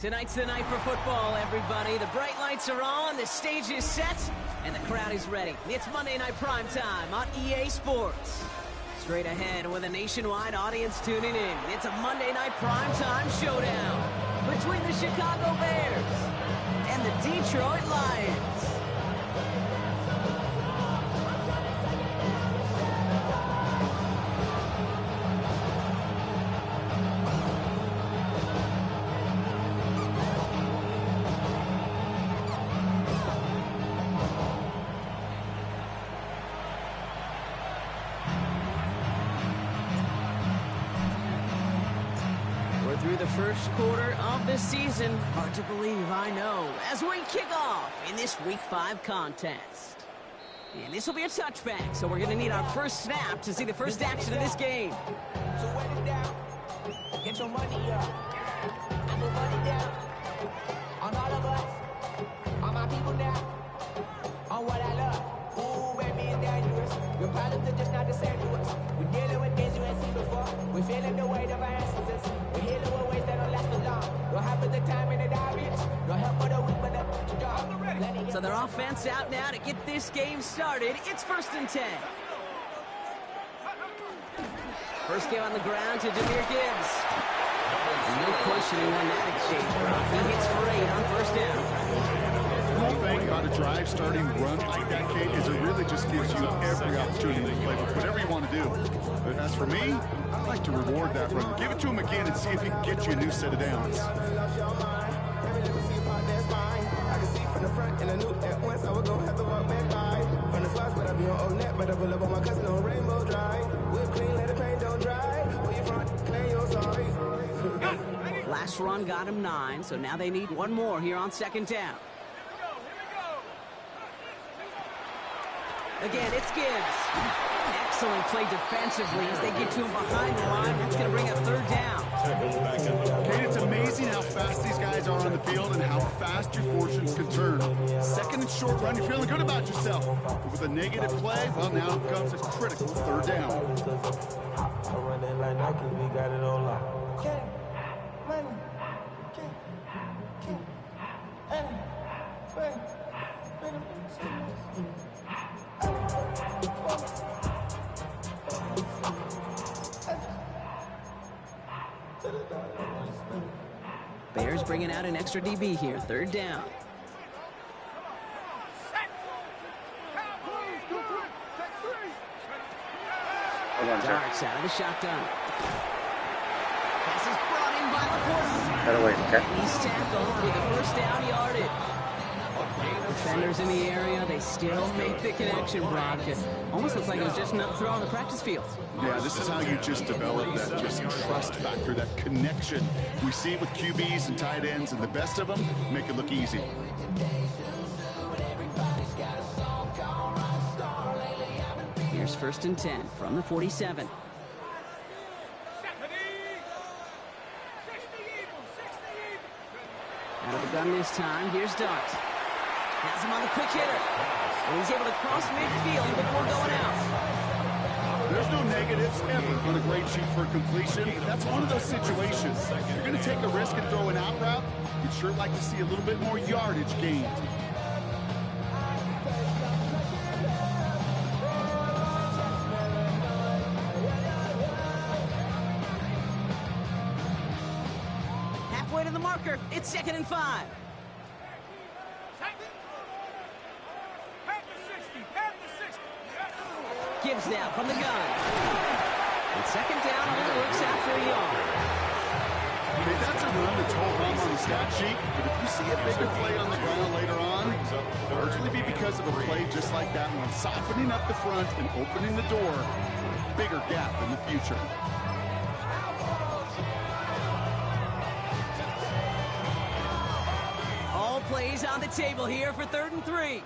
Tonight's the night for football, everybody. The bright lights are on, the stage is set, and the crowd is ready. It's Monday Night Primetime on EA Sports. Straight ahead with a nationwide audience tuning in. It's a Monday Night Primetime showdown between the Chicago Bears and the Detroit Lions. Through the first quarter of the season. Hard to believe, I know, as we kick off in this Week 5 contest. And this will be a touchback, so we're going to need our first snap to see the first action of this game. So wet it down, get your money up. I put money down on all of us, on my people now, on what I love. Ooh, baby, it's dangerous. Your problems are just not the same to us. We're dealing with things you ain't seen before. We're feeling the weight of our ancestors. We're healing with ways that don't last too long. Don't happen the time in the obvious. No help for the weak, but the dog. So their offense out now to get this game started. It's 1st and 10. First game on the ground to Jahmyr Gibbs. No questioning on that exchange, Brock. He hits for 8 on 1st down. The whole thing about a drive starting run like that, Kate, is it really just gives you every opportunity to play with whatever you want to do. But as for me, I like to reward that run. Give it to him again and see if he can get you a new set of downs. Last run got him 9, so now they need one more here on 2nd down. Again, it's Gibbs. Excellent play defensively as they get to him behind the line. That's going to bring up 3rd down. Kate, it's amazing how fast these guys are on the field and how fast your fortunes can turn. 2nd and short run, you're feeling good about yourself. But with a negative play, well, now comes a critical 3rd down. Bears bringing out an extra DB here, 3rd down. Darts out of the shotgun. Pass is brought in by Laporta. Better wait, okay? He's tackled with a 1st down yardage. Defenders in the area, they still make the connection, Brock. It almost looks like it was just another throw on the practice field. Yeah, this is how you just develop that just trust factor, that connection. We see it with QBs and tight ends, and the best of them make it look easy. Here's 1st and 10 from the 47. Out of the gun this time, here's Dart. Has him on the quick hitter. And he's able to cross midfield before going out. There's no negatives ever on a great shoot for completion. That's one of those situations. If you're going to take a risk and throw an out route, you'd sure like to see a little bit more yardage gained. Halfway to the marker. It's 2nd and 5. Gibbs now from the gun. And 2nd down only works out for a yard. Okay, that's a run that's hold on the stat sheet, but if you see a bigger play on the ground later on, it'll largely be because of a play just like that one, softening up the front and opening the door for a bigger gap in the future. All plays on the table here for 3rd and 3.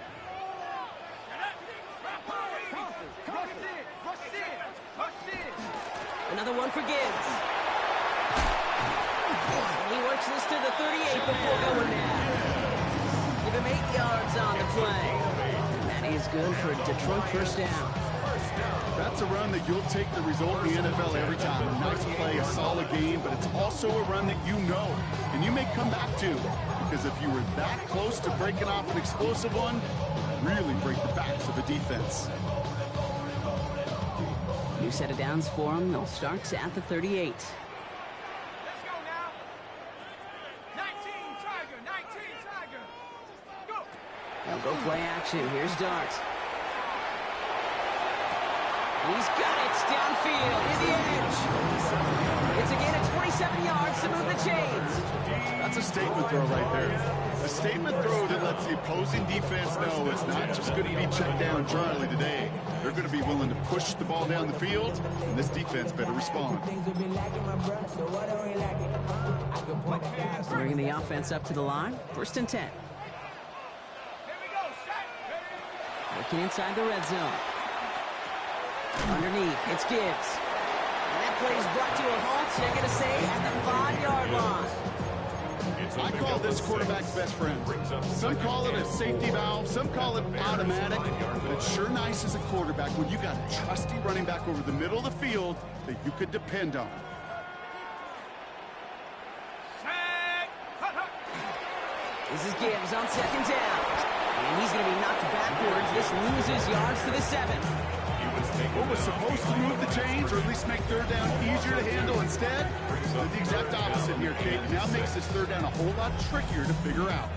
Another one for Gibbs. And he works this to the 38 before going down. Give him 8 yards on the play. And that is good for a Detroit 1st down. That's a run that you'll take the result in the NFL every time. A nice play, a solid game, but it's also a run that you know and you may come back to, because if you were that close to breaking off an explosive one, really break the backs of a defense. New set of downs for them. They'll start at the 38. Let's go now. 19 Tiger, 19 Tiger. Go. They'll go play action. Here's Dart. He's got it downfield in the edge. It's again at 27 yards to move the chains. That's a statement throw right there. A statement throw that lets the opposing defense know it's not just going to be check down Charlie today. They're going to be willing to push the ball down the field, and this defense better respond. Bringing the offense up to the line. 1st and 10. Here we go. Set. Looking inside the red zone. Underneath, it's Gibbs. And that play is brought to a halt. They're going to say at the 5-yard line. I call this quarterback's best friend. Some call it a safety valve, some call it automatic, but it's sure nice as a quarterback when you got a trusty running back over the middle of the field that you could depend on. This is Gibbs on 2nd down. And he's going to be knocked backwards. This loses yards to the 7. What was supposed to move the chains, or at least make 3rd down easier to handle, instead did the exact opposite here, Kate. Now makes this 3rd down a whole lot trickier to figure out.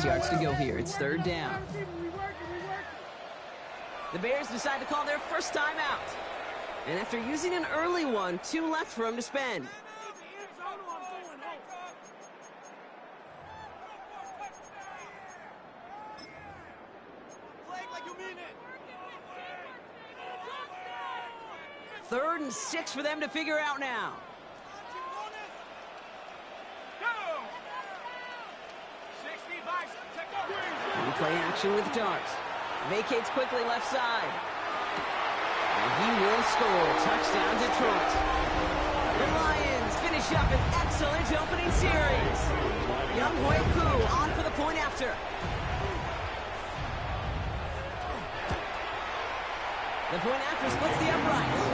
Yards to go here. It's 3rd down. The Bears decide to call their first timeout. And after using an early one, 2 left for them to spend. Third and 6 for them to figure out now. Play action with Dart. Vacates quickly left side. And he will score. Touchdown Detroit. The Lions finish up an excellent opening series. Young Hui-Koo on for the point after. The point after splits the uprights.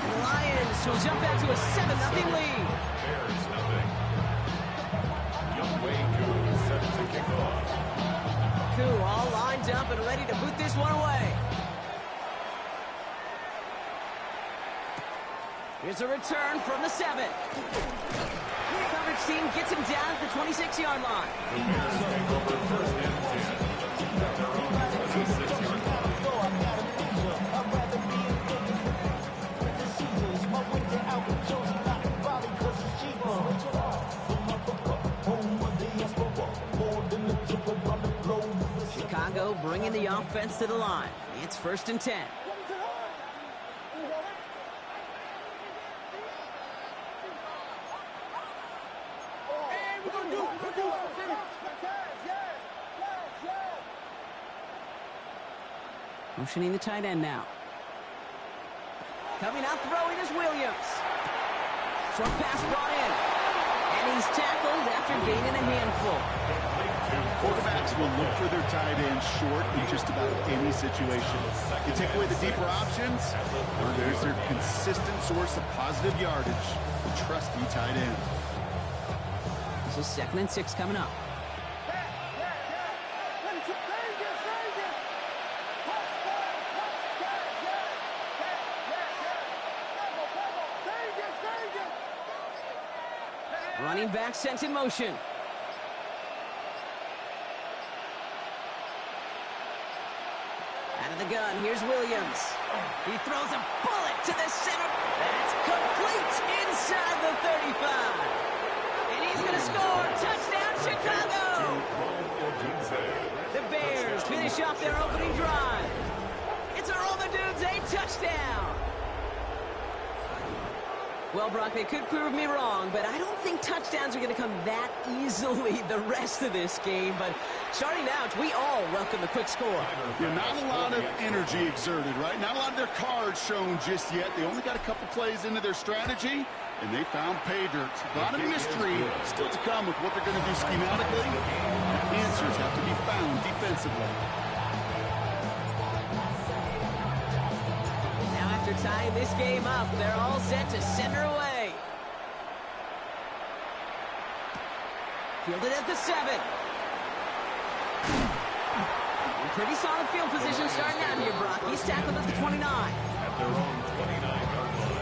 And the Lions will jump out to a 7-0 lead. Bears nothing. Young Hui-Koo set to kick off. Koo all lined up and ready to boot this one away. Here's a return from the 7. Coverage team gets him down at the 26-yard line. The Bears take over 1st and 10. At their own 26-yard line. Chicago bringing the offense to the line. It's 1st and 10. Motioning the tight end now. Coming out throwing is Williams. Short pass brought in. And he's tackled after gaining a handful. Quarterbacks will look for their tight end short in just about any situation. You take away the deeper options, or there's their consistent source of positive yardage, the trusty tight end. This is 2nd and 6 coming up. Running back sent in motion. Out of the gun, here's Williams. He throws a bullet to the center. That's complete inside the 35. And he's going to score. Touchdown, Chicago. The Bears finish off their opening drive. It's a roll the dudes, a touchdown. Well, Brock, they could prove me wrong, but I don't think touchdowns are going to come that easily the rest of this game. But starting out, we all welcome the quick score. Yeah, not a lot of energy exerted, right? Not a lot of their cards shown just yet. They only got a couple plays into their strategy, and they found pay dirt. A lot of mystery still to come with what they're going to do schematically. Answers have to be found defensively. After tying this game up, they're all set to send her away. Fielded at the 7. Pretty solid field position starting out here, Brock. He's tackled at the 29. At their own 29-yard line.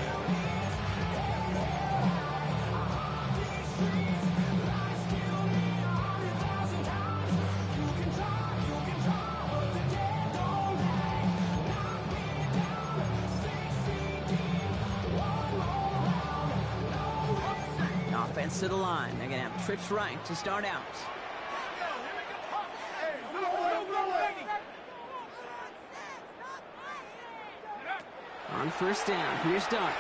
Offense to the line. They're going to have trips right to start out. On first down, here's Dart.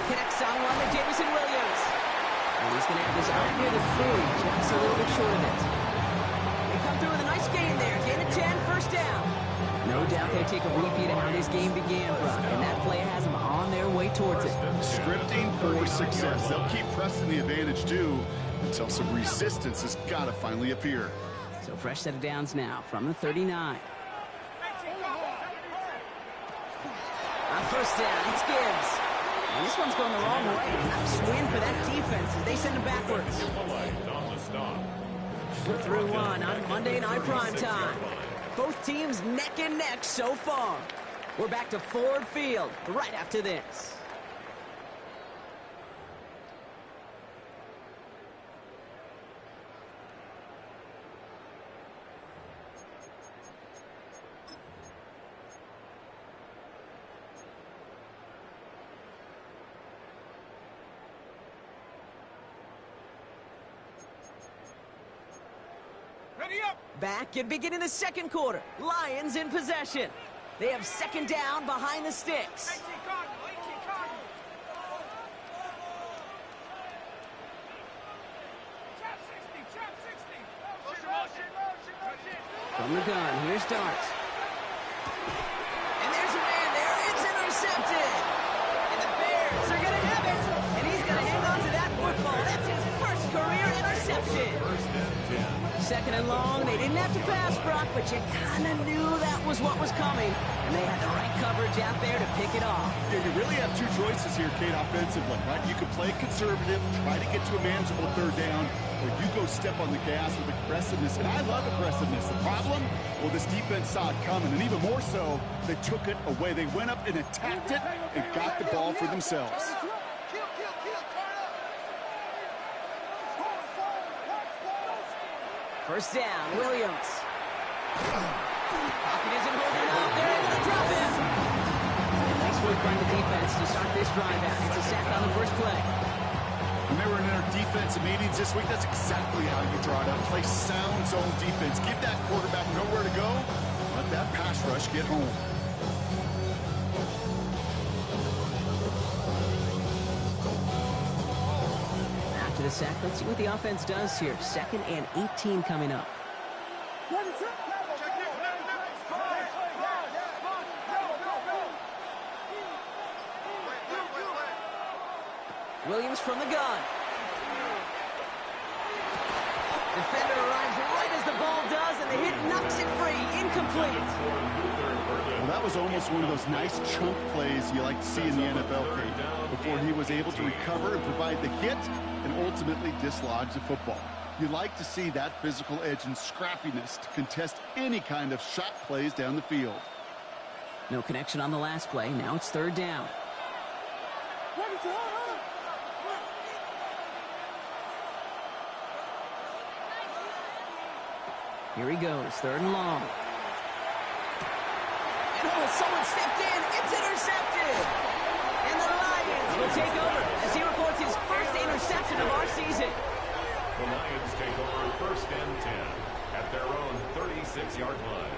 Connects on one to Jamison Williams. And he's going to have this out near the 40, just a little bit short of it. They come through with a nice gain there. Gain of 10, first down. No doubt they take a repeat of how this game began, Brock, and that play has them on their way towards it. Scripting for success. They'll keep pressing the advantage, too, until some resistance has got to finally appear. So fresh set of downs now from the 39. On first down, it's Skillz. And this one's going the wrong way. Nice win for that defense as they send it backwards. We're through one on Monday Night Primetime. Both teams neck and neck so far. We're back to Ford Field right after this. Back and beginning the second quarter. Lions in possession. They have second down behind the sticks. From the gun, here's Dart. And there's a man there. It's intercepted. And the Bears are going to have it. And he's going to hang on to that football. That's his first career interception. Second and long. They didn't have to pass, Brock, but you kind of knew that was what was coming. And they had the right coverage out there to pick it off. Yeah, you really have two choices here, Kate, offensively, right? You can play conservative, try to get to a manageable third down, or you go step on the gas with aggressiveness. And I love aggressiveness. The problem? Well, this defense saw it coming, and even more so, they took it away. They went up and attacked it and got the ball for themselves. First down, Williams. Pocket isn't holding up. They're able to drop him. And nice work by the defense to start this drive out. It's a sack on the first play. When they were in our defensive meetings this week, that's exactly how you draw it up. Play sound zone defense. Give that quarterback nowhere to go. Let that pass rush get home. After the sack, let's see what the offense does here. Second and 18 coming up. Williams from the gun. Defender arrives right as the ball does, and the hit knocks it free. Incomplete. Well, that was almost one of those nice chunk plays you like to see in the NFL, Kate, before he was able to recover and provide the hit and ultimately dislodge the football. You like to see that physical edge and scrappiness to contest any kind of shot plays down the field. No connection on the last play. Now it's third down. Here he goes, third and long. And oh, someone stepped in. It's intercepted. And the Lions will take over as he records his first interception of our season. The Lions take over first and 10 at their own 36-yard line.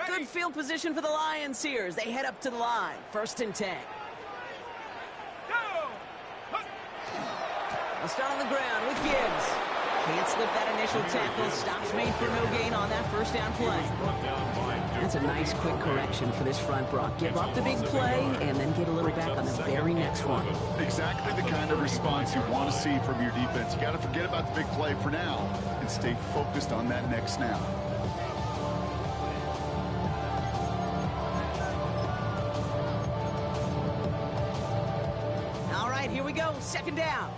Good field position for the Lions here as they head up to the line. 1st and 10. They'll start on the ground with Gibbs. Can't slip that initial tackle. Stops made for no gain on that 1st down play. That's a nice quick correction for this front, Brock. Give up the big play and then get a little back on the very next one. Exactly the kind of response you want to see from your defense. You got to forget about the big play for now and stay focused on that next snap. All right, here we go. 2nd down.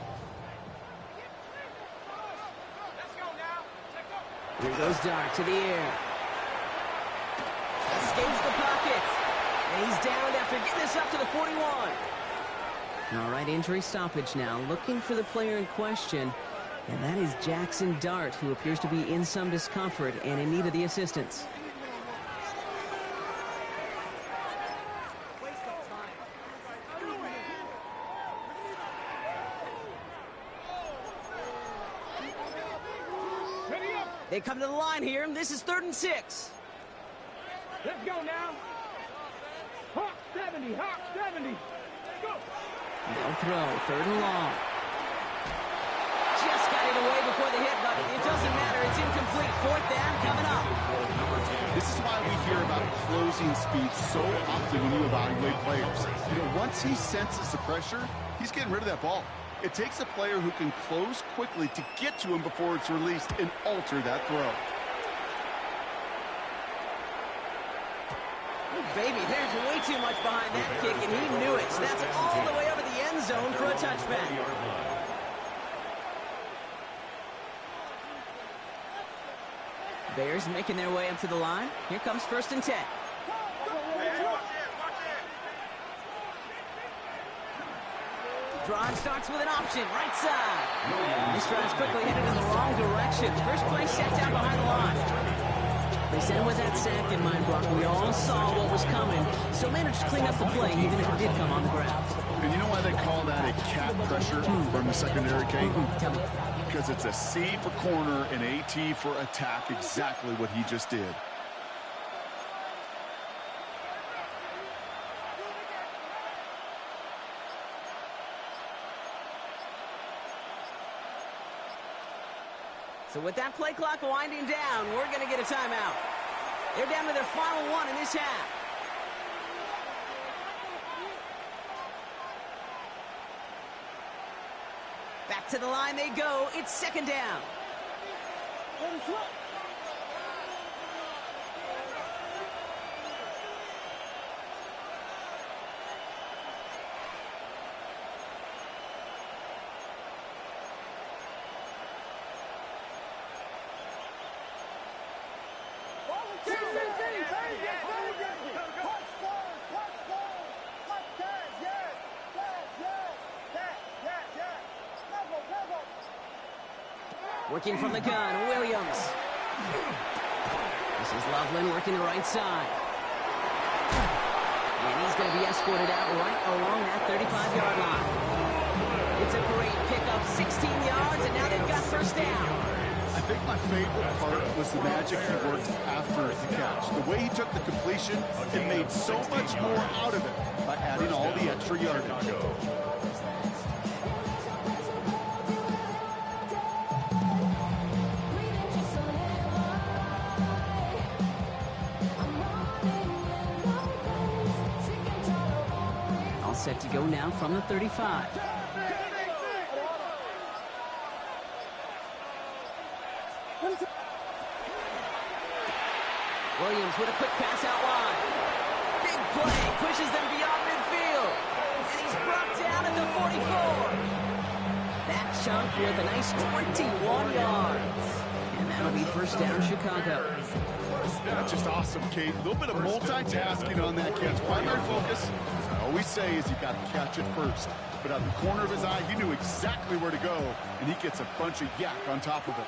Here goes Dart to the air. Escapes the pocket. And he's down after getting this up to the 41. All right, injury stoppage now. Looking for the player in question. And that is Jackson Dart, who appears to be in some discomfort and in need of the assistance. They come to the line here. This is 3rd and 6. Let's go now. Hawk 70, Hawk 70. Go. No throw, 3rd and long. Just got it away before the hit, but it doesn't matter. It's incomplete. 4th down coming up. This is why we hear about closing speed so often when you evaluate players. You know, once he senses the pressure, he's getting rid of that ball. It takes a player who can close quickly to get to him before it's released and alter that throw. Baby, there's way too much behind that kick, and he knew it. So that's all the way over the end zone for a touchback. Bears making their way up to the line. Here comes 1st and 10. Drive starts with an option, right side. This drive's quickly headed in the wrong direction. First play set down behind the line. They sent with that sack in mind, Brock. We all saw what was coming, so managed to clean up the play, even if it did come on the ground. And you know why they call that a cat pressure from the secondary, Kate? Tell me. Because it's a C for corner and a T for attack, exactly what he just did. So with that play clock winding down, we're going to get a timeout. They're down to their final one in this half. Back to the line they go. It's 2nd down. Working from the gun, Williams. This is Loveland working the right side. And he's going to be escorted out right along that 35-yard line. It's a great pickup, 16 yards, and now they've got 1st down. I think my favorite part was the magic he worked after the catch. The way he took the completion and made so much more out of it by adding all the extra yardage. Set to go now from the 35. Williams with a quick pass out wide. Big play, pushes them beyond midfield. And he's brought down at the 44. That chunk with a nice 21 yards. And that'll be 1st down, Chicago. That's just awesome, Kate. A little bit of multitasking on that catch. Primary focus, as I always say, is you got to catch it first. But out of the corner of his eye, he knew exactly where to go, and he gets a bunch of yak on top of it.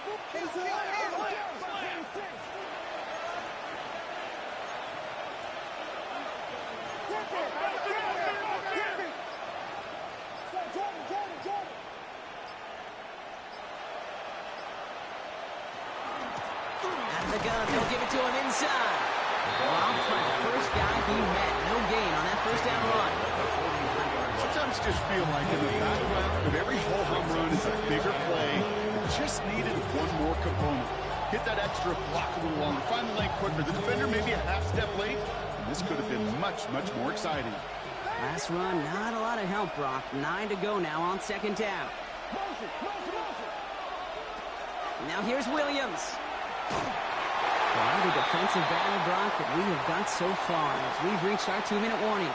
Out of the gun, they'll give it to him inside. met. No gain on that first down run. Sometimes just feel like in the background of every home run is a bigger play. It just needed one more component. Hit that extra block a little longer. Find the lane quicker. The defender maybe a half step late. And this could have been much, much more exciting. Last run, not a lot of help, Brock. 9 to go now on second down. Now here's Williams. Quite a defensive battle, Brock, that we have got so far as we've reached our 2-minute warning.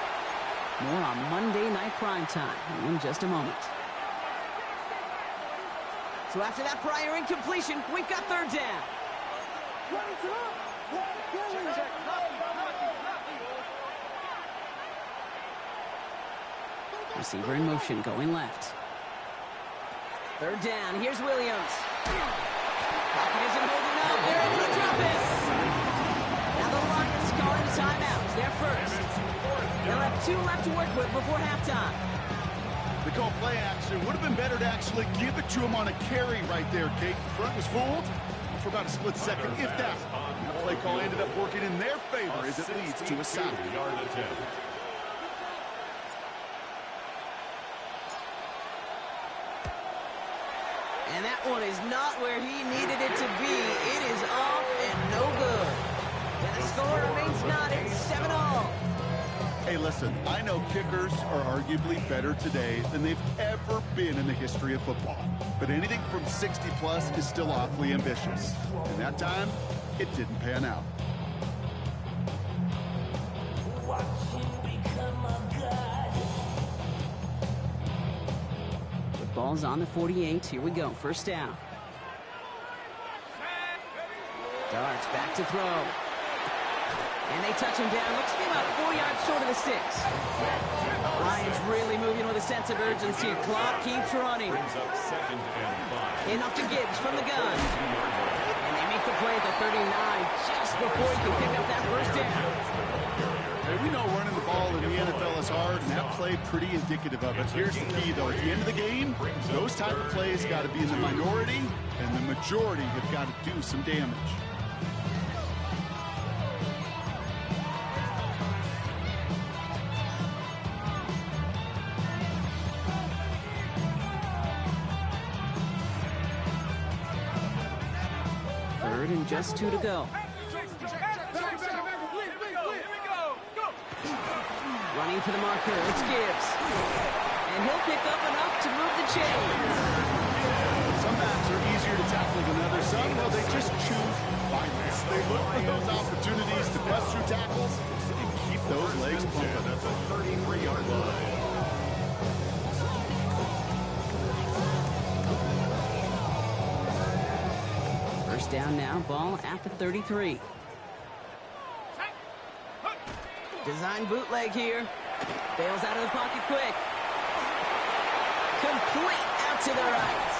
More on Monday Night Primetime in just a moment. So after that prior incompletion, we've got third down. Receiver in motion, going left. Third down, here's Williams. Pocket isn't holding up. They're able to drop it. Now the Lions calling a timeout. They're first. They'll have 2 left to work with before halftime. They call play action. Would have been better to actually give it to him on a carry right there, Kate. The front was fooled for about a split second, if that. That play call ended up working in their favor as it leads to a sack. And that one is not where he needed it to be. It is off and no good. And the score remains knotted 7-all. Hey, listen, I know kickers are arguably better today than they've ever been in the history of football. But anything from 60-plus is still awfully ambitious. And that time, it didn't pan out. The ball's on the 48. Here we go. First down. Darts back to throw. And they touch him down. Looks to be about 4 yards short of the 6. Lions really moving with a sense of urgency. Clock keeps running. In off to Gibbs from the gun. And they make the play at the 39 just before he can pick up that first down. Hey, we know running the ball in the NFL is hard, and that play pretty indicative of it. Here's the key, though. At the end of the game, those type of plays got to be in the minority, and the majority have got to do some damage. Third and just 2 to go. Running for the marker, it's Gibbs. And he'll pick up enough to move the chains. Some backs are easier to tackle than others. Some, well, they just choose violence. They look for those opportunities to bust through tackles and keep those legs pumping. That's a 33-yard line. First down now, ball at the 33. Design bootleg here. Bails out of the pocket quick. Complete out to the right.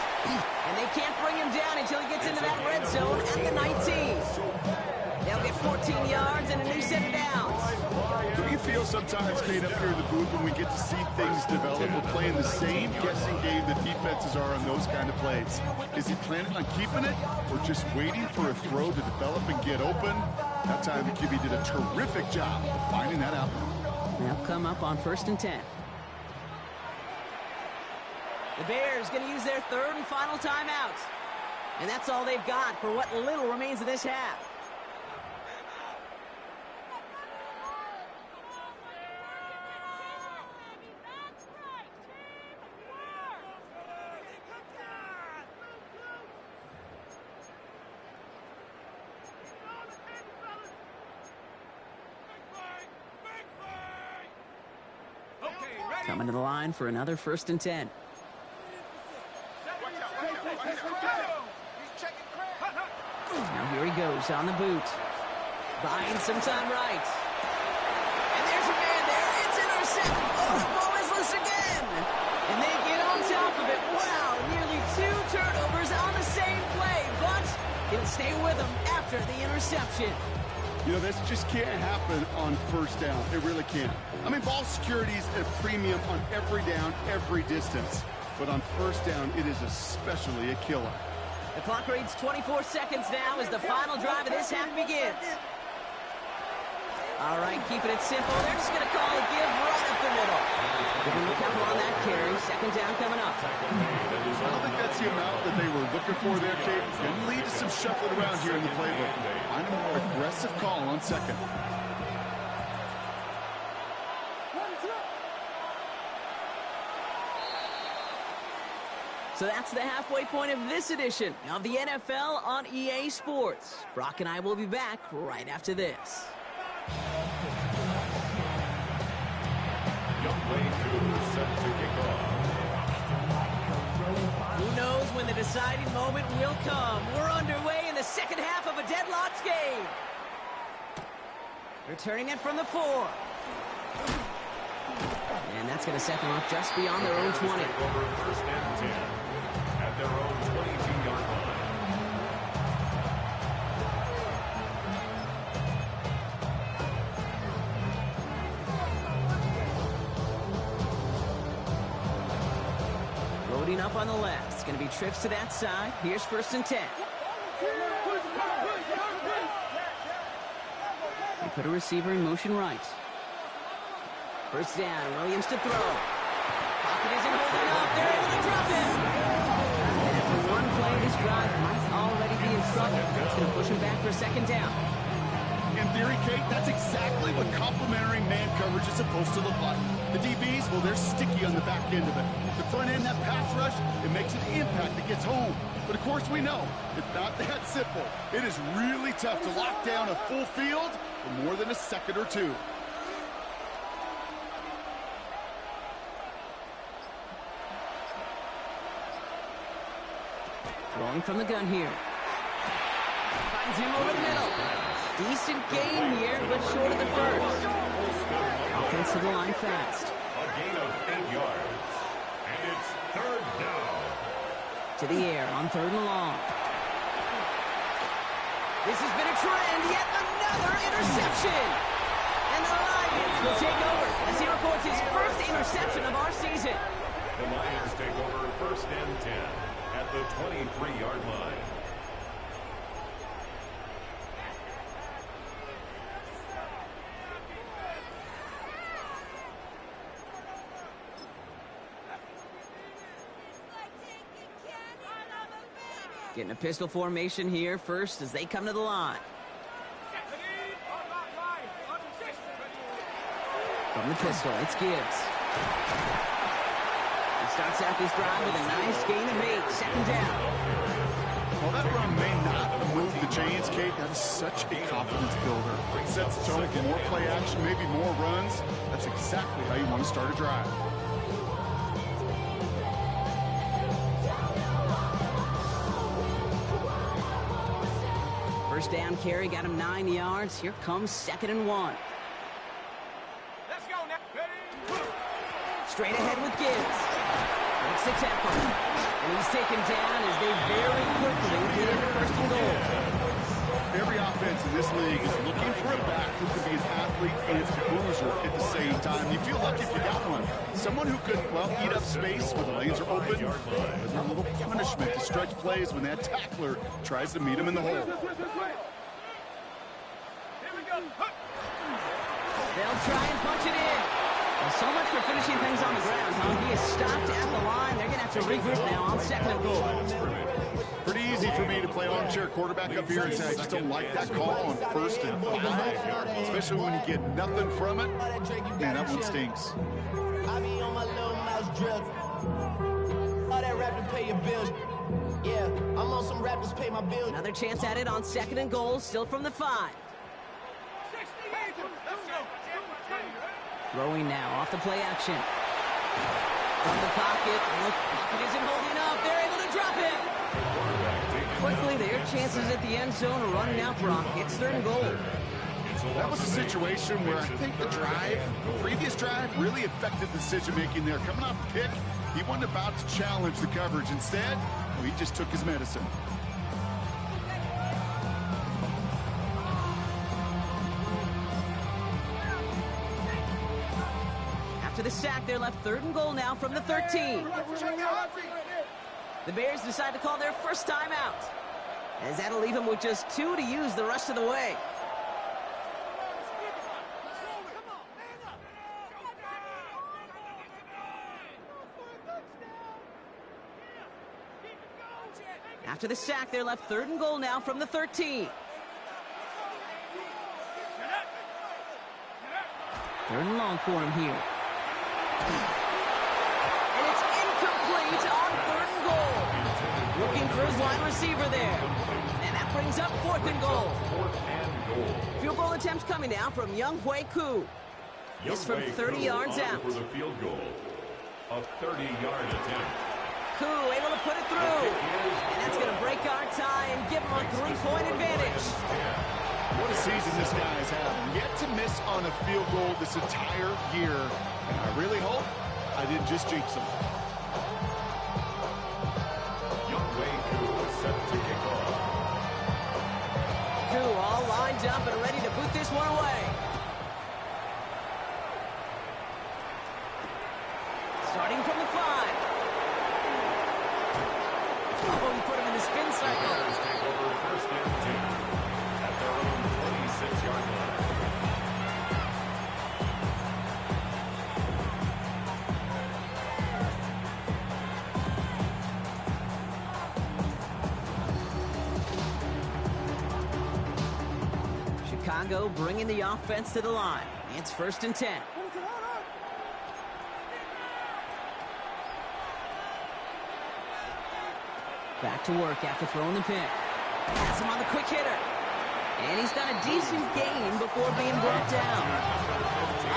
And they can't bring him down until he gets into that red zone at the 19. They'll get 14 yards and a new set of downs. Do you feel sometimes, Kate, up here in the booth when we get to see things develop, we're playing the same guessing game that defenses are on those kind of plays? Is he planning on keeping it or just waiting for a throw to develop and get open? That time the QB did a terrific job of finding that out. They'll come up on 1st and 10. The Bears going to use their 3rd and final timeout. And that's all they've got for what little remains of this half. Coming to the line for another 1st and 10. Now here he goes on the boot. Buying some time right. And there's a man there. It's intercepted. Oh, the ball is loose again. And they get on top of it. Wow, nearly 2 turnovers on the same play. But he'll stay with them after the interception. You know, this just can't happen on 1st down. It really can't. I mean, ball security is a premium on every down, every distance. But on 1st down, it is especially a killer. The clock reads 24 seconds now as the final drive of this half begins. All right, keeping it simple. They're just going to call a give right up the middle. Give him a couple on that carry. Second down coming up. I don't think that's the amount that they were looking for there, Kate. Going to lead to some shuffling around here in the playbook. Find a more aggressive call on second. So that's the halfway point of this edition of the NFL on EA Sports. Brock and I will be back right after this. Who knows when the deciding moment will come? We're underway in the second half of a deadlocked game. Returning it from the 4. And that's going to set them up just beyond their own 20. First and 10 at their own 22-yard line. Loading up on the left. It's going to be trips to that side. Here's first and 10. They put a receiver in motion right. First down, Williams to throw. Pocket isn't holding up. They're able to drop it. And after one play, this drive might already be in trouble. That's going to push him back for a second down. In theory, Kate, that's exactly what complementary man coverage is supposed to look like. The DBs, well, they're sticky on the back end of it. The front end, that pass rush, it makes an impact that gets home. But of course we know, it's not that simple. It is really tough to lock down a full field for more than a second or two. Throwing from the gun here. Finds him over the middle. Decent gain here, but short of the first. Offensive line fast. A gain of 8 yards. And it's third down. To the air on third and long. This has been a trend. Yet another interception. And the Lions will take over as he records his first interception of our season. The Lions take over first and 10 at the 23-yard line. Getting a pistol formation here first as they come to the line. From the pistol, it's Skillz. He starts out this drive with a nice gain of 8. Second down. While that run may not move the chains, Kate, that is such a confidence builder. It sets the tone for more play action, maybe more runs. That's exactly how you want to start a drive. First down carry got him 9 yards. Here comes second and 1. Let's go now. Straight ahead with Skillz. Makes the tackle. And he's taken down as they very quickly get into first and goal. Every offense in this league is looking for a back who can be an athlete and a bruiser at the same time. You feel lucky if you got one. Someone who could, well, eat up space when the lanes are open. With a little punishment to stretch plays when that tackler tries to meet him in the hole. They'll try and punch it in. Well, so much for finishing things on the ground, huh? He is stopped at the line. They're going to have to regroup now on second and goal. Pretty easy for me to play armchair quarterback up here and say I just don't like that call on first and 5, especially when you get nothing from it. Man, that one stinks. I be on my little mouse drill. All that rap to pay your bills. Yeah, I'm on some rappers pay my bills. Another chance at it on second and goal, still from the 5. Throwing now off the play action. From the pocket. The pocket isn't holding up. They're able to drop it. Quickly, their chances at the end zone are running out, Brock. It's third and goal. That was a situation where I think the previous drive, really affected decision-making there. Coming off a pick, he wasn't about to challenge the coverage. Instead, well, he just took his medicine. After the sack, they're left third and goal now from the 13. The Bears decide to call their first timeout, as that'll leave them with just 2 to use the rest of the way. After the sack, they're left 3rd and goal now from the 13. 3rd and long for him here. And it's incomplete on 3rd and goal. Looking for his wide receiver there. And that brings up 4th and goal. Field goal attempts coming now from Younghoe Koo. This from 30 yards out. For the field goal. A 30-yard attempt. Koo able to put it through. And that's going to break our tie and give him a 3-point advantage. What a season this guy has had. Yet to miss on a field goal this entire year. And I really hope I didn't just jinx him. Younghoe Koo is set to kick off. Koo all lined up and ready to boot this one away. Starting from the 5. Oh, he put him in the spin cycle. Bears take over 1st and 10 at their own 26-yard line. Chicago bringing the offense to the line. It's 1st and 10. Back to work after throwing the pick. Has him on the quick hitter. And he's got a decent gain before being brought down.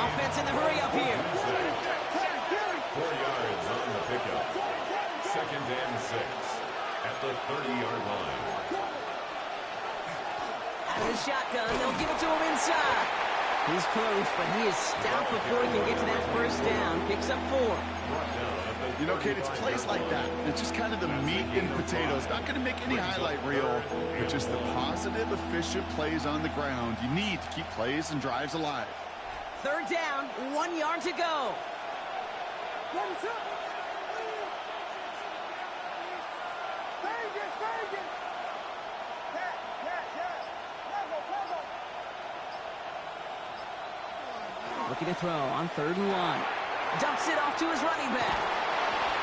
Offense in the hurry up here. 4 yards on the pickup. 2nd and 6 at the 30-yard line. Out of the shotgun, they'll give it to him inside. He's close, but he is stout before he can get to that 1st down. Picks up 4. You know, Kate, it's plays like that. It's just kind of the meat and potatoes. Not going to make any highlight reel, but just the positive, efficient plays on the ground. You need to keep plays and drives alive. 3rd down, 1 yard to go. Looking to throw on 3rd and 1. Dumps it off to his running back.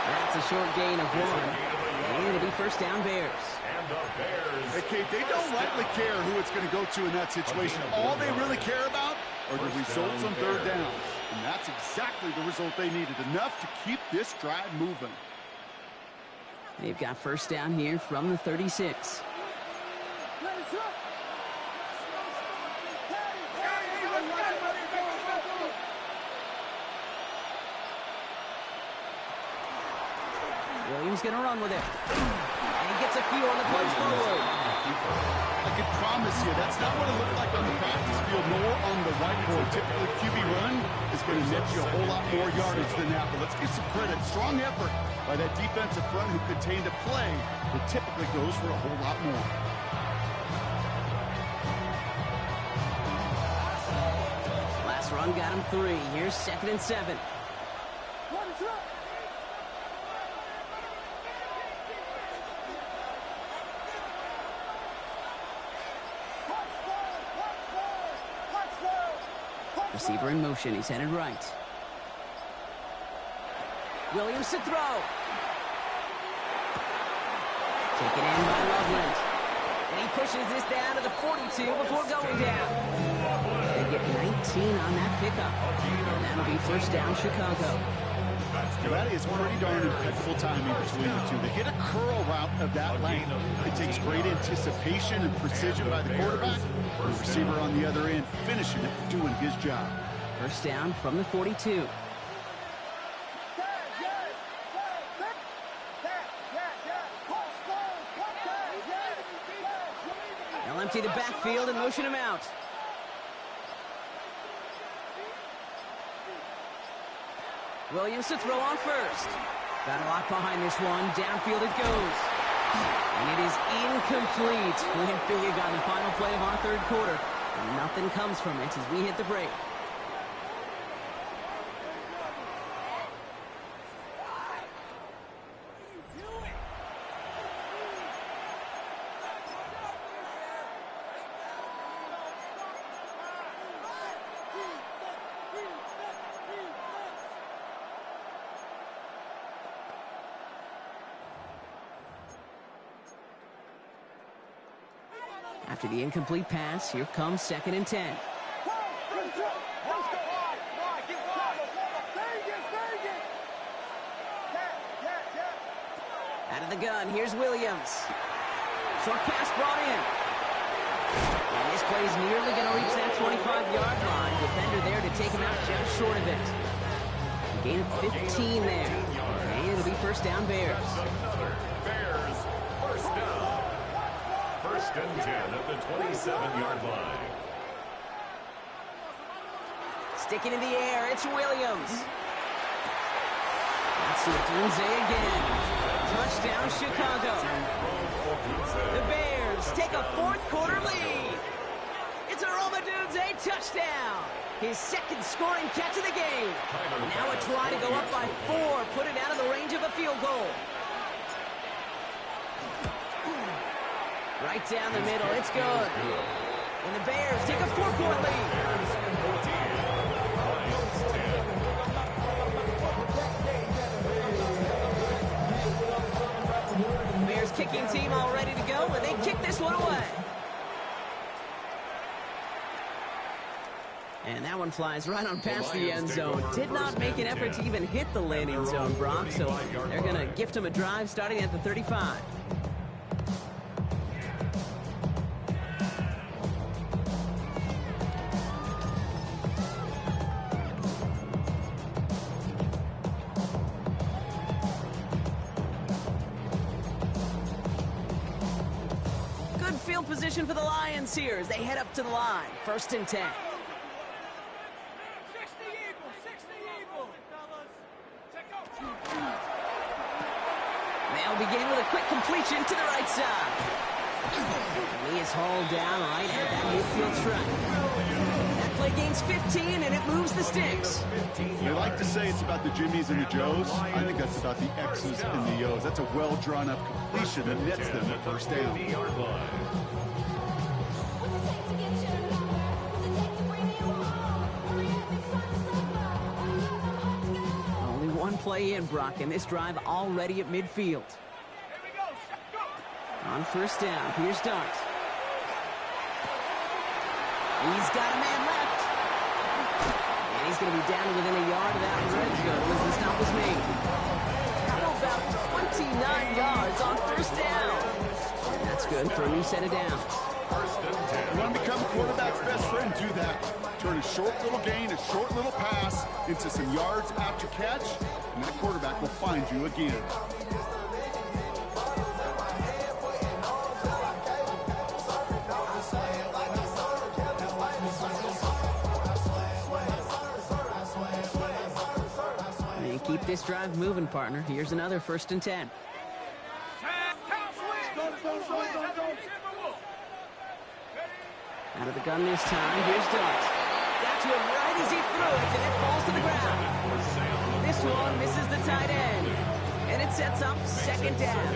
That's a short gain of 1. And it'll be 1st down Bears. And the Bears. Hey, Kate, they don't likely care who it's going to go to in that situation. All they really care about are the results on 3rd down. And that's exactly the result they needed. Enough to keep this drive moving. They've got 1st down here from the 36. Williams going to run with it. And he gets a few on the punch forward. I can promise you, that's not what it looked like on the practice field, nor on the whiteboard. Typically, QB run is going to net you a whole lot more yardage than that. But let's give some credit. Strong effort by that defensive front who contained a play that typically goes for a whole lot more. Last run got him 3. Here's 2nd and 7. Receiver in motion. He's headed right. Williams to throw. Taken in by Loveland. And he pushes this down to the 42 before going down. They get 19 on that pickup. And that'll be 1st down Chicago. That is pretty darn impeccable timing between the two. They hit a curl route of that length. It takes great anticipation and precision by the quarterback. The receiver on the other end finishing it, doing his job. 1st down from the 42. They'll empty the backfield and motion him out. Williams to throw on 1st. Got a lot behind this one. Downfield it goes. And it is incomplete. Went big on the final play of our 3rd quarter. And nothing comes from it as we hit the break. After the incomplete pass, here comes 2nd and 10. Out of the gun, here's Williams. Short pass brought in. And this play is nearly going to reach that 25-yard line. Defender there to take him out just short of it. A gain of 15 there. And it'll be first down, Bears. Bears, first down. First and 10 at the 27-yard line. Sticking in the air, it's Williams. That's to Dunze again. Touchdown, Chicago. The Bears take a fourth-quarter lead. It's a Dunze touchdown. His second scoring catch of the game. Now a try to go up by 4, put it out of the range of a field goal. Right down the middle, it's good. And the Bears take a 4-point lead. Bears kicking team all ready to go, and they kick this one away. And that one flies right on past the end zone. Did not make an effort to even hit the landing zone, Brock, so they're going to gift him a drive starting at the 35. Good field position for the Lions here as they head up to the line. First and 10. They'll begin with a quick completion to the right side. And he is hauled down right at that midfield stripe. That play gains 15, and it moves the sticks. They like to say it's about the Jimmies and the Joes. I think that's about the X's and the O's. That's a well-drawn-up completion that nets them the first down. Play in, Brock, and this drive already at midfield. On first down, here's Dart. He's got a man left. And he's going to be down within a yard of that red zone as the stop was made. How about 29 yards on first down? And that's good for a new set of downs. You want to become a quarterback's best friend, do that. Turn a short little gain, a short little pass into some yards after catch, and that quarterback will find you again. And keep this drive moving, partner. Here's another first and 10. Out of the gun this time, here's Dart. Got to him right as he threw it, and it falls to the ground. This one misses the tight end, and it sets up second down.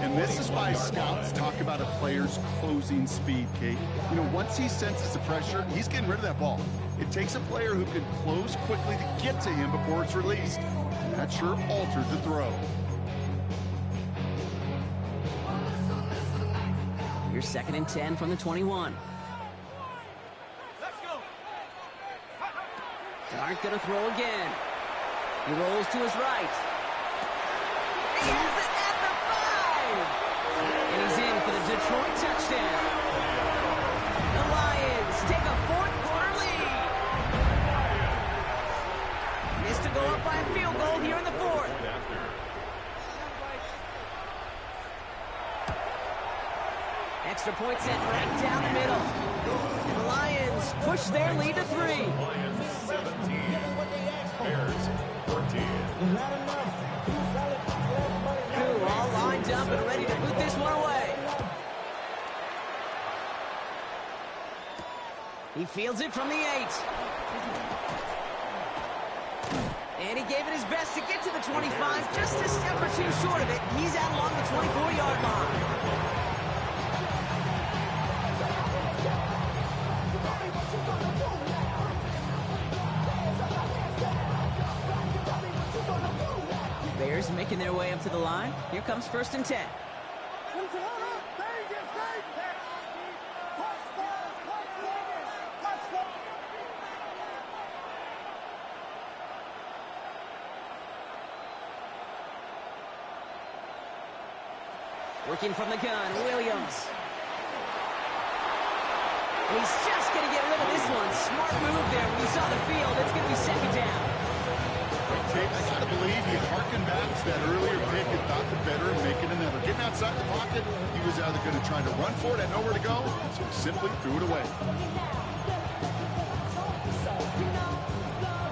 And this is why scouts talk about a player's closing speed, Kate. You know, once he senses the pressure, he's getting rid of that ball. It takes a player who can close quickly to get to him before it's released. And that sure altered the throw. Here's second and 10 from the 21. Dart gonna throw again. He rolls to his right. He has it at the 5! And he's in for the Detroit touchdown. The Lions take a fourth-quarter lead. Missed to go up by a field goal here in the fourth. Extra point set right down the middle. And the Lions push their lead to 3. Lions 17, Bears 14. Koo all lined up and ready to boot this one away. He fields it from the 8. And he gave it his best to get to the 25, just a step or two short of it. He's out along the 24-yard line. Bears making their way up to the line. Here comes first and 10. Working from the gun, Williams. And he's just going to get rid of this one. Smart move there. When you saw the field, it's going to be second down. Kate, I got to believe he harkened back to that earlier pick and thought the better of making another. Getting outside the pocket, he was either going to try to run for it, had nowhere to go, so he simply threw it away.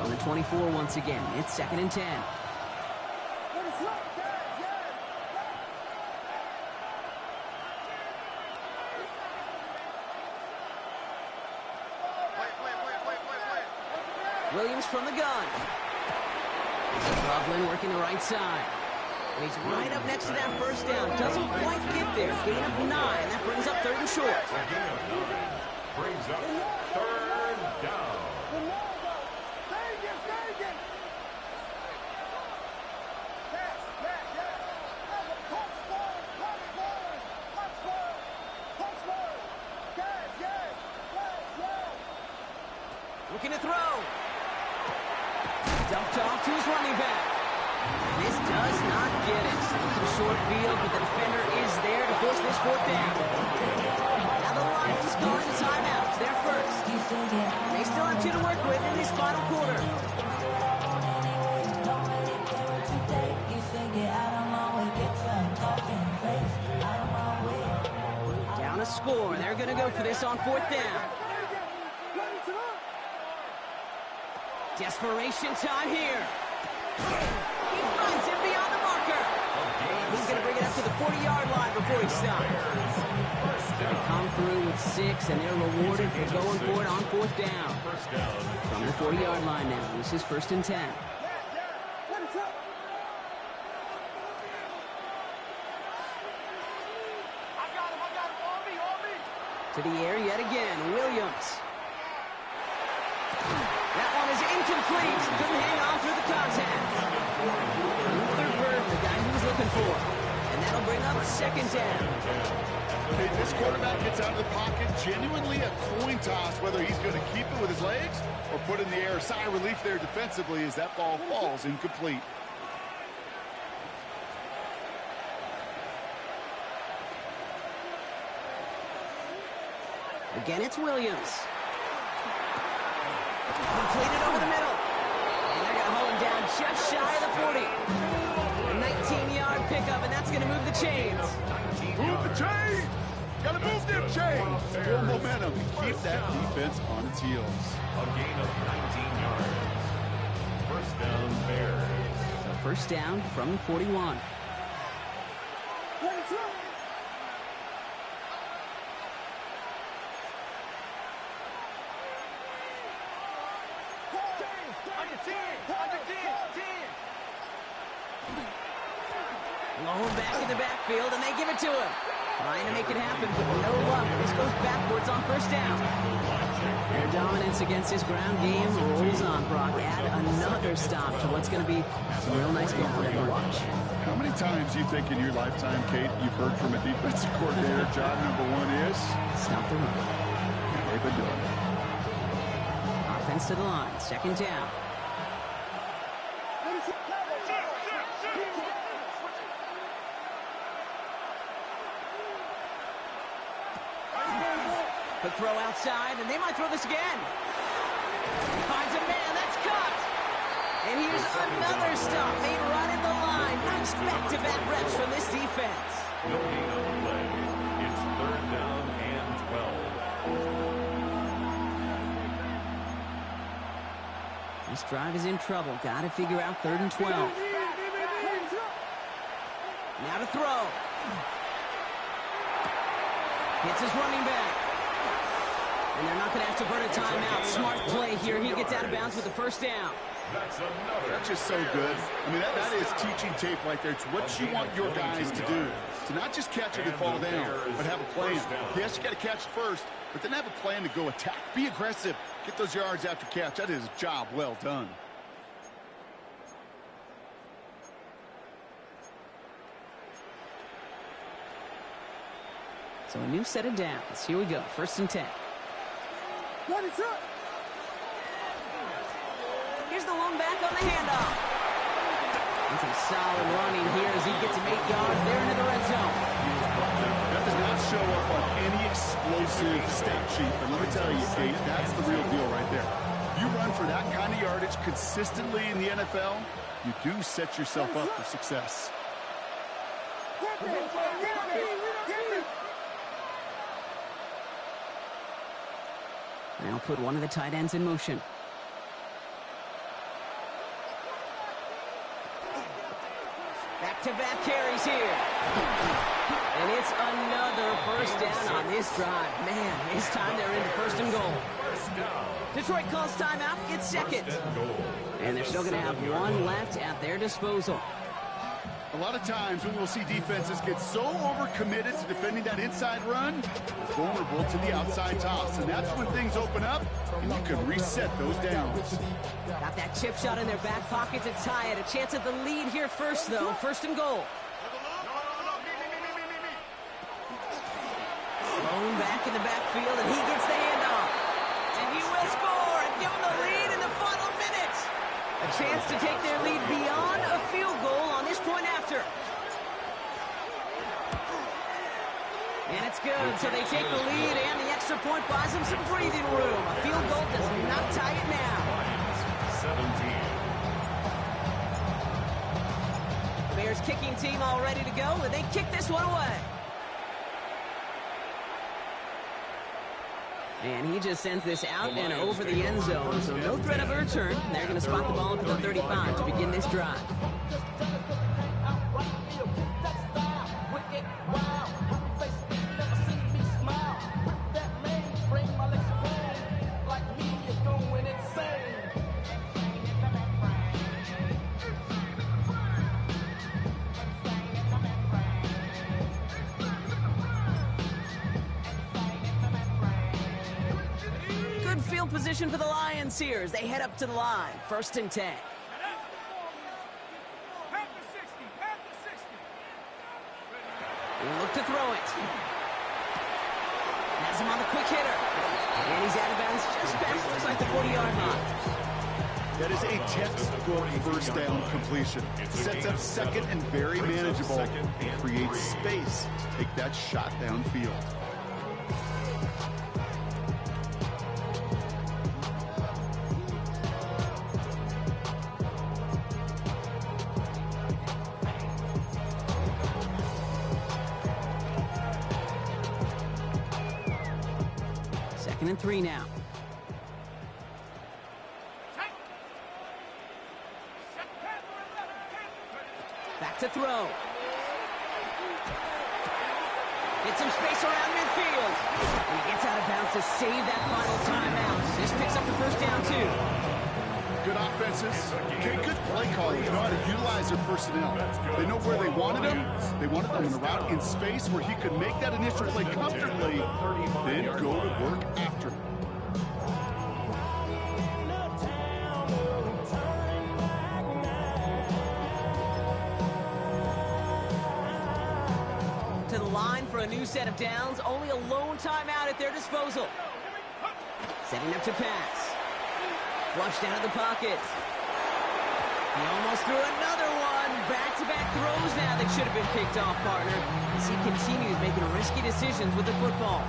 On the 24 once again, it's 2nd and 10. Williams from the gun. Loveland working the right side. And he's right up next to that first down. Doesn't quite get there. Gain of 9. That brings up 3rd and short. A gain of 9 brings up 3rd down. Looking to throw. Dumped off to his running back. And this does not get it. Looking short field, but the defender is there to force this 4th down. Now the Lions calling the timeouts. They're first. And they still have 2 to work with in this final quarter. Down a score. They're going to go for this on 4th down. Desperation time here. He finds him beyond the marker. He's going to bring it up to the 40-yard line before he stops. They come through with 6, and they're rewarded for going for it on 4th down. From the 40-yard line now, this is 1st and 10. To the air yet again, Williams. That one is incomplete. Couldn't hang on through the contact. Luther Bird, the guy he was looking for. And that'll bring up 2nd down. Okay, this quarterback gets out of the pocket. Genuinely a coin toss whether he's going to keep it with his legs or put in the air. Sigh of relief there defensively as that ball falls incomplete. Again, it's Williams. Completed over the middle. And they're going to hold him down just shy of the 40. A 19-yard pickup, and that's going to move the chains. Move the chains! Got to move them chains! Full momentum. Keep that defense on its heels. A gain of 19 yards. First down, Bears. So 1st down from the 41. Low back in the backfield, and they give it to him. Trying to make it happen, but no luck. This goes backwards on 1st down. Their dominance against his ground game rolls on, Brock. Add another stop to what's going to be some real nice film for them to watch. How many times do you think in your lifetime, Kate, you've heard from a defensive coordinator, job number 1 is? Stop the run. And they've been doing it. Offense to the line, 2nd down. Quick throw outside, and they might throw this again. He finds a man, that's caught. And here's another stop made right in the line. Nice back-to-back reps from this defense. No gain on the play. It's 3rd down and 12. This drive is in trouble. Got to figure out 3rd and 12. Now to throw. Hits his running back. And they're not going to have to burn a timeout. Smart play here. He gets out of bounds with the 1st down. That's just so good. I mean, that is teaching tape right there. It's what you want your guys to do. To not just catch it and fall down, but have a plan. Yes, you got to catch it first, but then have a plan to go attack. Be aggressive. Get those yards after catch. That is a job well done. So a new set of downs. Here we go. 1st and 10. Here's the one back on the handoff. And some solid running here as he gets him 8 yards there into the red zone. That does not show up on any explosive stat sheet, but let me tell you, Kate, that's the real deal right there. You run for that kind of yardage consistently in the NFL, you do set yourself up for success. Now put one of the tight ends in motion. Back-to-back carries here. And it's another first down on this drive. Man, this time they're into first and goal. Detroit calls timeout. It's second. And they're still going to have one left at their disposal. A lot of times when we'll see defenses get so overcommitted to defending that inside run, they're vulnerable to the outside toss. And that's when things open up, and you can reset those downs. Got that chip shot in their back pocket to tie it. A chance at the lead here first, though. First and goal. Thrown back in the backfield, and he gets the handoff. And he will score and give them the lead in the final minutes. A chance to take their lead beyond a field goal on this point after. And it's good, so they take the lead, and the extra point buys them some breathing room. A field goal does not tie it now. 17. Bears kicking team all ready to go, and they kick this one away. And he just sends this out and over the end zone, so no threat of a return. They're going to spot the ball up at the 35 to begin this drive. Position for the Lions here as they head up to the line. First and 10. They look to throw it. Has him on the quick hitter. And he's out of bounds just past, looks like the 40-yard line. That is a textbook first down completion. Sets up second and very manageable. And creates space to take that shot downfield. Second and 3 now. Back to throw. Get some space around midfield. And he gets out of bounds to save that final timeout. This picks up the first down, too. Good offenses. Okay, good play calling. They know how to utilize their personnel. They know where they wanted him. They wanted him in a route in space where he could make that initial play comfortably, then go to work after. To the line for a new set of downs. Only a lone timeout at their disposal. Setting up to pass. Flushed out of the pocket. He almost threw another one. Back-to-back throws now that should have been picked off, partner, as he continues making risky decisions with the football.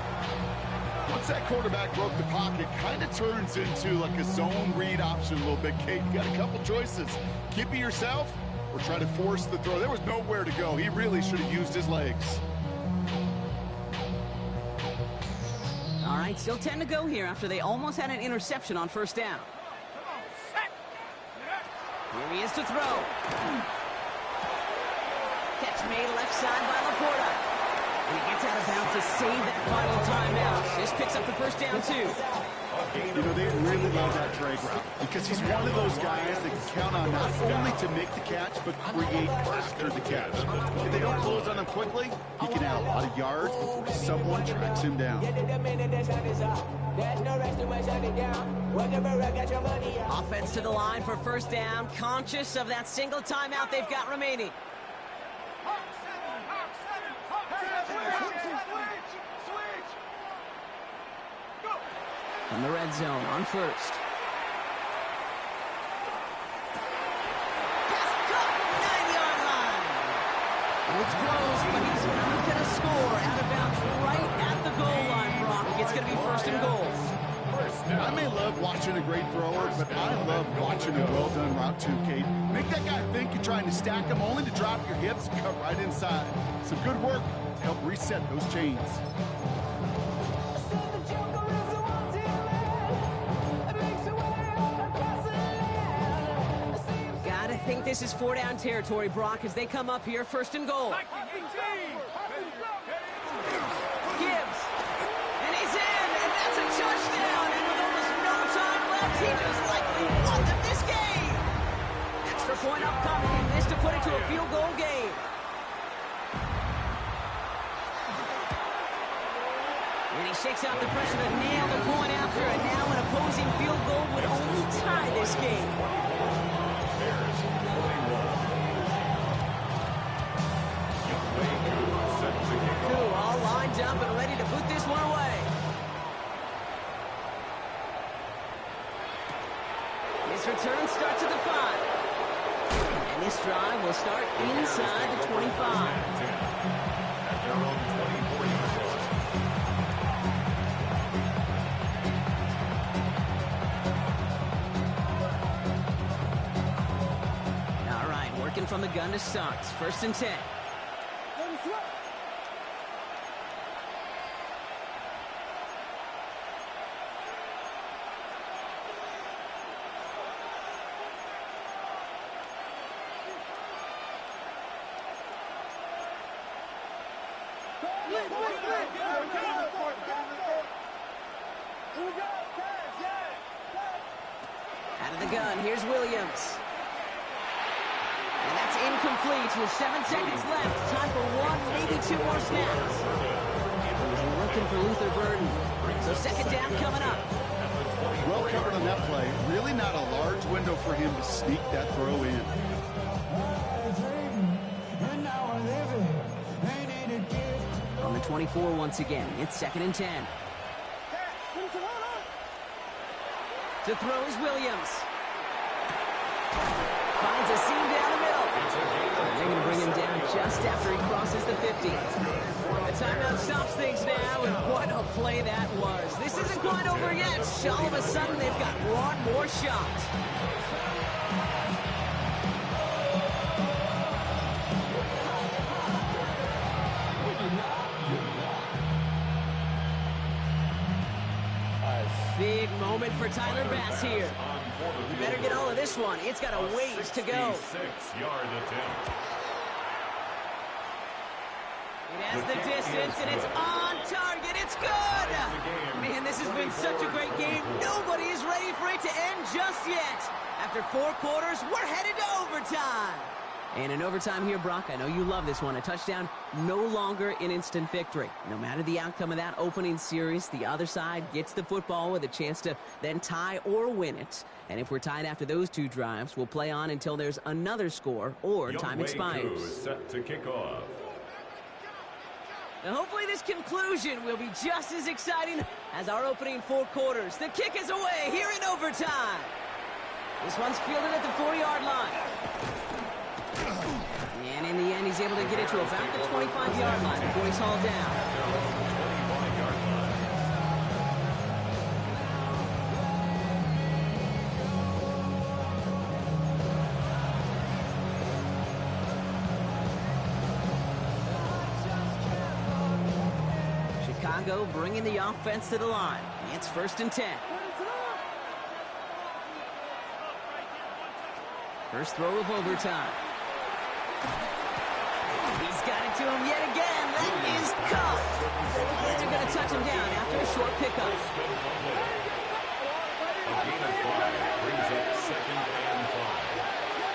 Once that quarterback broke the pocket, kind of turns into like a zone read option a little bit, Kate. You got a couple choices. Keep it yourself or try to force the throw. There was nowhere to go. He really should have used his legs. All right, still 10 to go here after they almost had an interception on first down. Here he is to throw. Catch made left side by Laporta. And he gets out of bounds to save that final timeout. This picks up the first down, too. You know, they really love that drag route because he's one of those guys that can count on not only to make the catch, but create after the catch. If they don't close on him quickly, he can add a lot of yards before someone tracks him down. Offense to the line for first down, conscious of that single timeout they've got remaining. From the red zone on first. Pass caught, 9-yard line. It's close, but he's not going to score. Out of bounds right at the goal line, Brock. It's going to be first and goal. I may love watching a great thrower, but I love watching a well-done route too, Kate. Make that guy think you're trying to stack him only to drop your hips and cut right inside. Some good work to help reset those chains. Gotta think this is four-down territory, Brock, as they come up here, first and goal. Gibbs, and he's in, and that's a touchdown, and with almost no time left, he just likely won them this game. Extra point upcoming, and this to put it to a field goal game. And he shakes out the pressure to nail the point after, and now an opposing field goal would only tie this game. Koo all lined up and ready to boot this one away. His return starts at the 5. And this drive will start inside the 25. At their own 24-yard line. All right, working from the gun to start. First and 10. Out of the gun, here's Williams. And that's incomplete with 7 seconds left. Time for one, maybe 2 more snaps. He's looking for Luther Burden. So second down coming up. Well covered on that play. Really not a large window for him to sneak that throw in. On the 24 once again, it's second and 10. To throw is Williams. Finds a seam down the middle. And they're going to bring him down just after he crosses the 50. The timeout stops things now, and what a play that was. This isn't quite over yet. All of a sudden, they've got one more shot. Big moment for Tyler Bass here. You better get all of this one. It's got a ways to go. 66-yard attempt. It has the distance, and it's on target. It's good. Man, this has been such a great game. Nobody is ready for it to end just yet. After 4 quarters, we're headed to overtime. And in overtime here, Brock, I know you love this one. A touchdown, no longer an instant victory. No matter the outcome of that opening series, the other side gets the football with a chance to then tie or win it. And if we're tied after those 2 drives, we'll play on until there's another score or time expires. Is set to kick off. Now hopefully this conclusion will be just as exciting as our opening 4 quarters. The kick is away here in overtime. This one's fielded at the 4-yard line. And in the end, he's able to get it to about the 25-yard line before he's hauled down. Chicago bringing the offense to the line. It's first and 10. First throw of overtime. He's got it to him yet again. That is caught. And they're going to touch him down after a short pickup. A gain of 5 brings up second and 5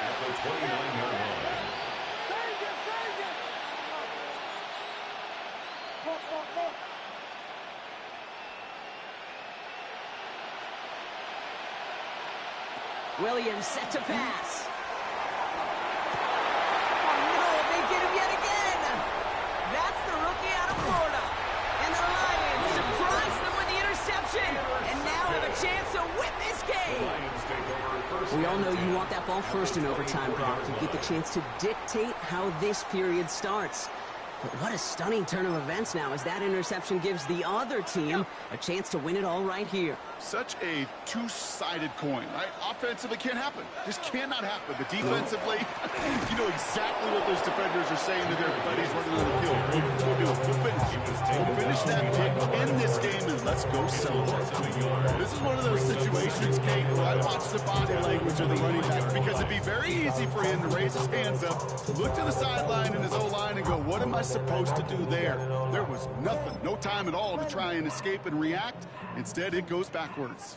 at the 29-yard line. Williams set to pass. Oh no, they get him yet again. That's the rookie out of Florida. And the Lions surprise them with the interception and now have a chance to win this game. We all know you want that ball first in overtime, Brock. You get the chance to dictate how this period starts. But what a stunning turn of events now, as that interception gives the other team a chance to win it all right here. Such a two-sided coin, right? Offensively can't happen. Just cannot happen. But defensively, you know exactly what those defenders are saying to their buddies running on the field. We'll do it. We'll finish. We'll finish that pick in this game, and let's go celebrate. This is one of those situations, Kate, where I watch the body language of the running back, because it'd be very easy for him to raise his hands up, look to the sideline in his O-line, and go, what am I supposed to do there? There was nothing, no time at all to try and escape and react. Instead, it goes backwards.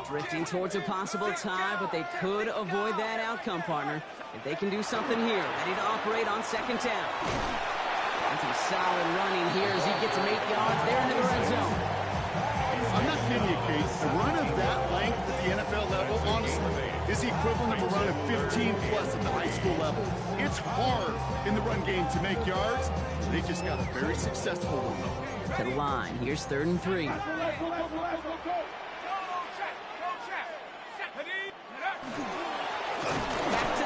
Drifting towards a possible tie, but they could avoid that outcome, partner. If they can do something here, ready to operate on second down. And some solid running here as he gets him 8 yards there into the red zone. I'm not kidding you, Kate. A run of that length at the NFL level, honestly, is the equivalent of a run of 15-plus at the high school level. It's hard in the run game to make yards. They just got a very successful one. To the line. Here's 3rd and 3. Back to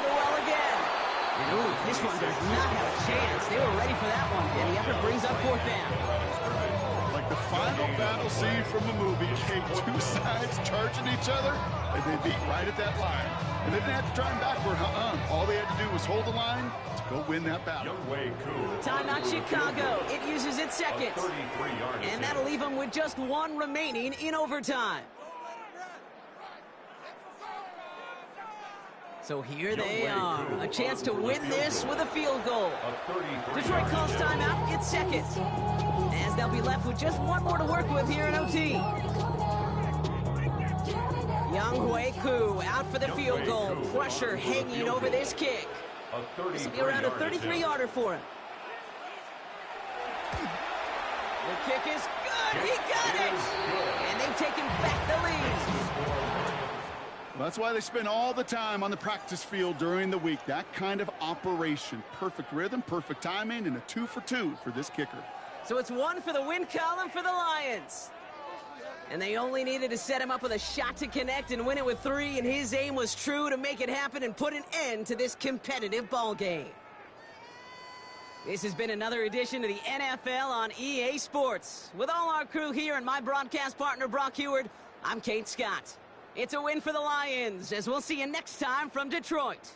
the well again. And ooh, this one does not have a chance. They were ready for that one. And the effort brings up 4th down. Like the final battle scene from a movie, Kate, two sides charging each other, and they beat right at that line. And they didn't have to try and backward, All they had to do was hold the line to go win that battle. Timeout Chicago. It uses its seconds. 33 yards. And that'll leave them with just 1 remaining in overtime. So here they are. A chance to win this with a field goal. Detroit calls timeout. It's second. As they'll be left with just 1 more to work with here in OT. Younghoe Koo out for the field goal. Pressure hanging over this kick. This will be around a 33-yarder for him. The kick is good. He got it. And they've taken back the lead. Well, that's why they spend all the time on the practice field during the week. That kind of operation. Perfect rhythm, perfect timing, and a 2 for 2 for this kicker. So it's 1 for the win column for the Lions. And they only needed to set him up with a shot to connect and win it with 3, and his aim was true to make it happen and put an end to this competitive ball game. This has been another edition of the NFL on EA Sports. With all our crew here and my broadcast partner, Brock Heward, I'm Kate Scott. It's a win for the Lions, as we'll see you next time from Detroit.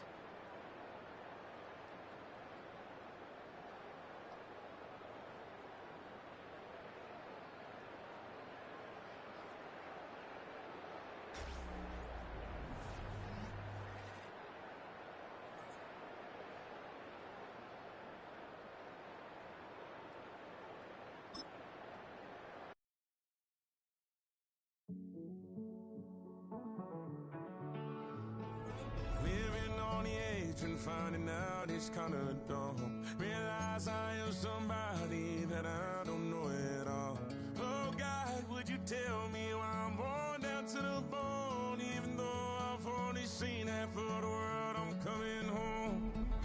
Finding out it's kinda dumb. Realize I am somebody that I don't know at all. Oh God, would you tell